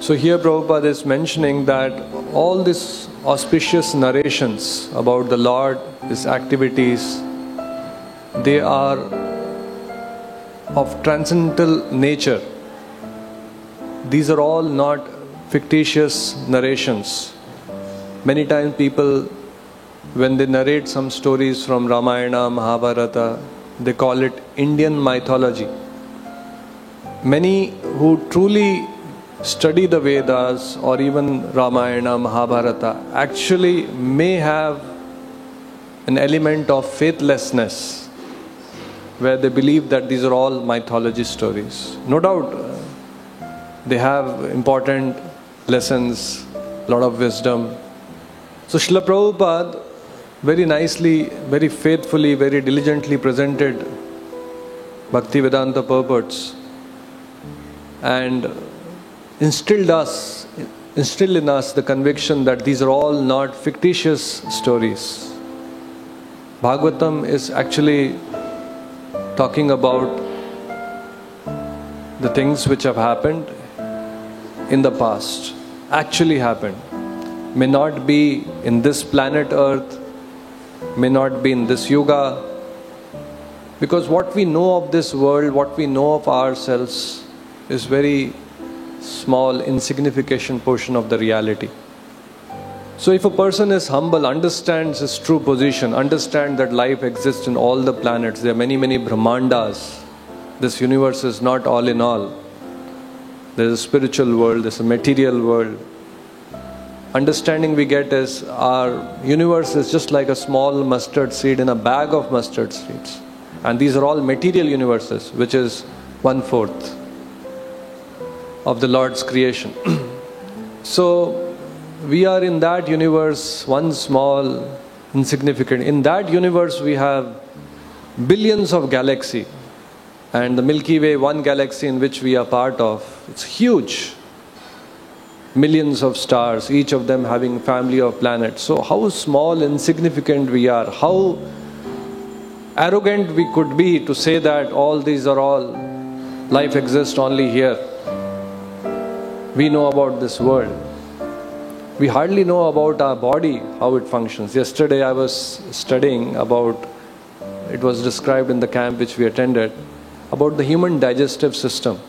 So here Prabhupada is mentioning that all these auspicious narrations about the Lord, His activities, they are of transcendental nature. These are all not fictitious narrations. Many times people, when they narrate some stories from Ramayana, Mahabharata, they call it Indian mythology. Many who truly study the Vedas or even Ramayana, Mahabharata actually may have an element of faithlessness where they believe that these are all mythology stories. No doubt they have important lessons, a lot of wisdom. So Srila Prabhupada very nicely, very faithfully, very diligently presented Bhaktivedanta purports and instilled in us the conviction that these are all not fictitious stories. Bhagavatam is actually talking about the things which have happened in the past, actually happened. May not be in this planet Earth, may not be in this yuga, because what we know of this world, what we know of ourselves is very small, insignificant portion of the reality. So if a person is humble, understands his true position, understands that life exists in all the planets, there are many, many Brahmandas. This universe is not all in all. There is a spiritual world, there is a material world. Understanding we get is our universe is just like a small mustard seed in a bag of mustard seeds. And these are all material universes, which is 1/4 of the Lord's creation. So we are in that universe, one small, insignificant. In that universe we have billions of galaxies. And the Milky Way, one galaxy in which we are part of, it's huge. Millions of stars, each of them having a family of planets. So how small, insignificant we are, how arrogant we could be to say that all these are all, life exists only here. We know about this world. We hardly know about our body, how it functions. Yesterday I was studying about, it was described in the camp which we attended, about the human digestive system.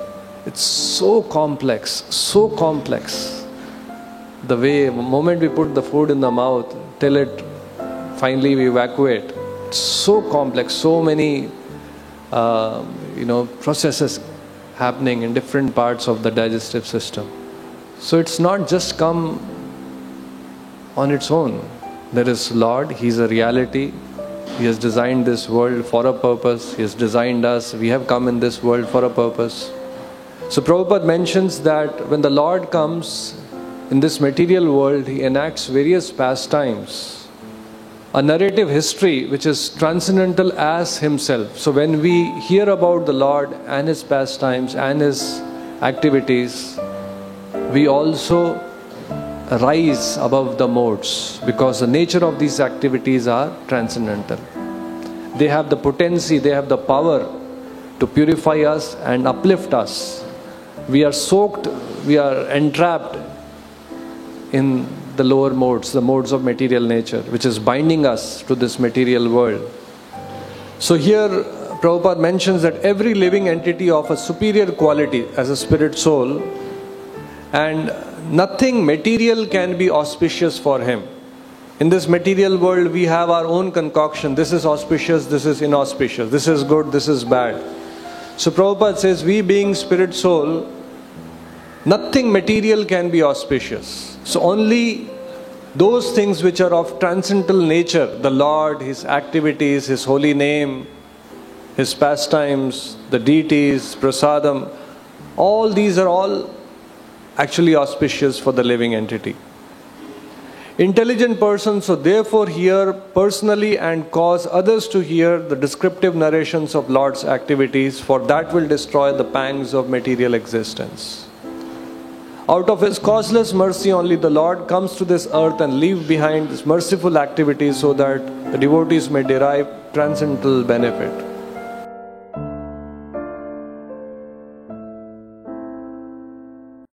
It's so complex, so complex. The way, the moment we put the food in the mouth, till it finally we evacuate, it's so complex, so many processes happening in different parts of the digestive system. So it's not just come on its own. There is Lord, He is a reality. He has designed this world for a purpose. He has designed us. We have come in this world for a purpose. So Prabhupada mentions that when the Lord comes in this material world, He enacts various pastimes, a narrative history which is transcendental as Himself. So when we hear about the Lord and His pastimes and His activities, we also rise above the modes, because the nature of these activities are transcendental. They have the potency, they have the power to purify us and uplift us. We are soaked, we are entrapped in the lower modes, the modes of material nature, which is binding us to this material world. So here Prabhupada mentions that every living entity of a superior quality as a spirit soul, and nothing material can be auspicious for him. In this material world we have our own concoction. This is auspicious, this is inauspicious, this is good, this is bad. So Prabhupada says, we being spirit soul, nothing material can be auspicious. So only those things which are of transcendental nature, the Lord, His activities, His holy name, His pastimes, the deities, prasadam, all these are all actually auspicious for the living entity. Intelligent persons so therefore hear personally and cause others to hear the descriptive narrations of Lord's activities, for that will destroy the pangs of material existence. Out of His causeless mercy only the Lord comes to this earth and leaves behind His merciful activities so that the devotees may derive transcendental benefit.